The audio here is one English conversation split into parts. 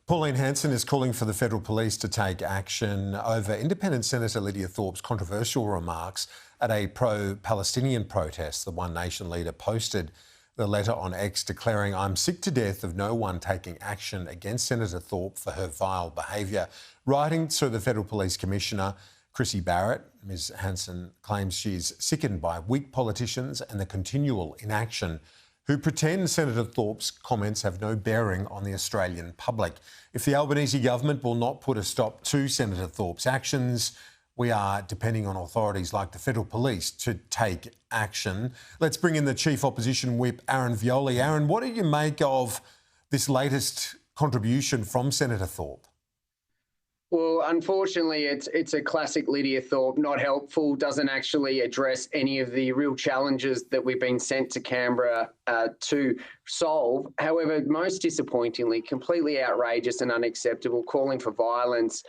Pauline Hanson is calling for the federal police to take action over Independent Senator Lidia Thorpe's controversial remarks at a pro-Palestinian protest. The One Nation leader posted the letter on X declaring, "I'm sick to death of no one taking action against Senator Thorpe for her vile behaviour." Writing to the Federal Police Commissioner, Chrissy Barrett, Ms Hanson claims she's sickened by weak politicians and the continual inaction who pretend Senator Thorpe's comments have no bearing on the Australian public. If the Albanese Government will not put a stop to Senator Thorpe's actions, we are depending on authorities like the Federal Police to take action. Let's bring in the Chief Opposition Whip, Aaron Violi. Aaron, what do you make of this latest contribution from Senator Thorpe? Well, unfortunately, it's a classic Lidia Thorpe, not helpful, doesn't actually address any of the real challenges that we've been sent to Canberra to solve. However, most disappointingly, completely outrageous and unacceptable, calling for violence,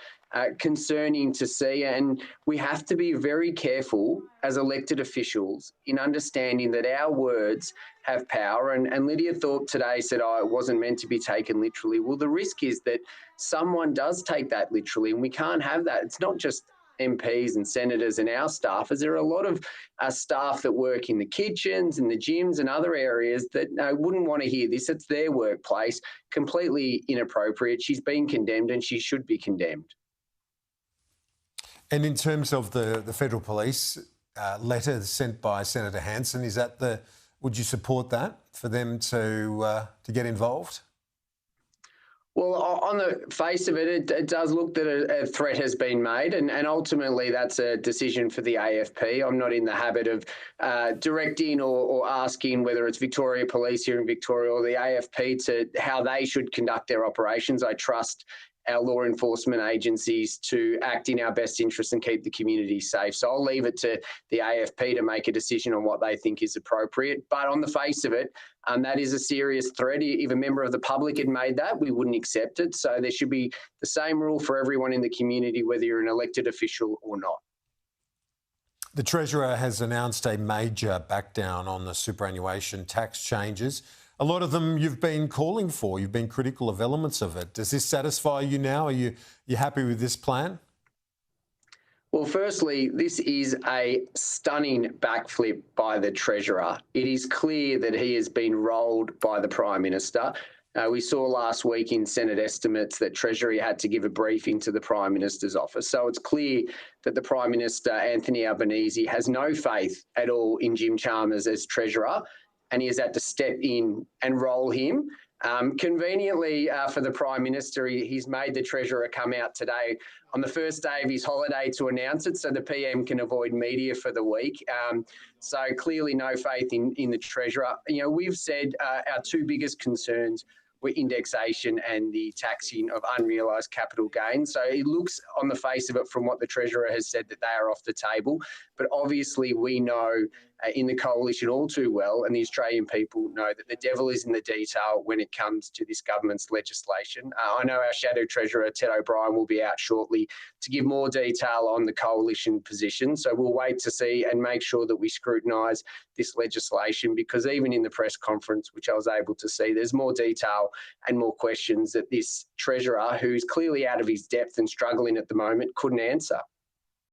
concerning to see. And we have to be very careful as elected officials in understanding that our words have power. And Lidia Thorpe today said, "Oh, it wasn't meant to be taken literally." Well, the risk is that someone does take that literally, and we can't have that. It's not just MPs and senators and our staffers. There are a lot of staff that work in the kitchens and the gyms and other areas that wouldn't want to hear this. It's their workplace. Completely inappropriate. She's been condemned and she should be condemned. And in terms of the Federal Police letter sent by Senator Hanson, would you support that for them to get involved? Well, on the face of it, it does look that a threat has been made, and ultimately that's a decision for the AFP. I'm not in the habit of directing or asking whether it's Victoria Police here in Victoria or the AFP to how they should conduct their operations. I trust our law enforcement agencies to act in our best interest and keep the community safe. So I'll leave it to the AFP to make a decision on what they think is appropriate. But on the face of it, that is a serious threat. If a member of the public had made that, we wouldn't accept it. So there should be the same rule for everyone in the community, whether you're an elected official or not. The Treasurer has announced a major backdown on the superannuation tax changes. A lot of them you've been calling for. You've been critical of elements of it. Does this satisfy you now? Are you happy with this plan? Well, firstly, this is a stunning backflip by the Treasurer. It is clear that he has been rolled by the Prime Minister. We saw last week in Senate estimates that Treasury had to give a briefing to the Prime Minister's office. So it's clear that the Prime Minister, Anthony Albanese, has no faith at all in Jim Chalmers as Treasurer, and he has had to step in and roll him. Conveniently for the Prime Minister, he's made the Treasurer come out today on the first day of his holiday to announce it so the PM can avoid media for the week. So clearly no faith in the Treasurer. You know, we've said our two biggest concerns were indexation and the taxing of unrealised capital gains. So it looks on the face of it from what the Treasurer has said that they are off the table. But obviously we know in the coalition all too well, and the Australian people know that the devil is in the detail when it comes to this government's legislation. I know our Shadow Treasurer, Ted O'Brien, will be out shortly to give more detail on the coalition position. So we'll wait to see and make sure that we scrutinise this legislation, because even in the press conference, which I was able to see, there's more detail and more questions that this Treasurer, who's clearly out of his depth and struggling at the moment, couldn't answer.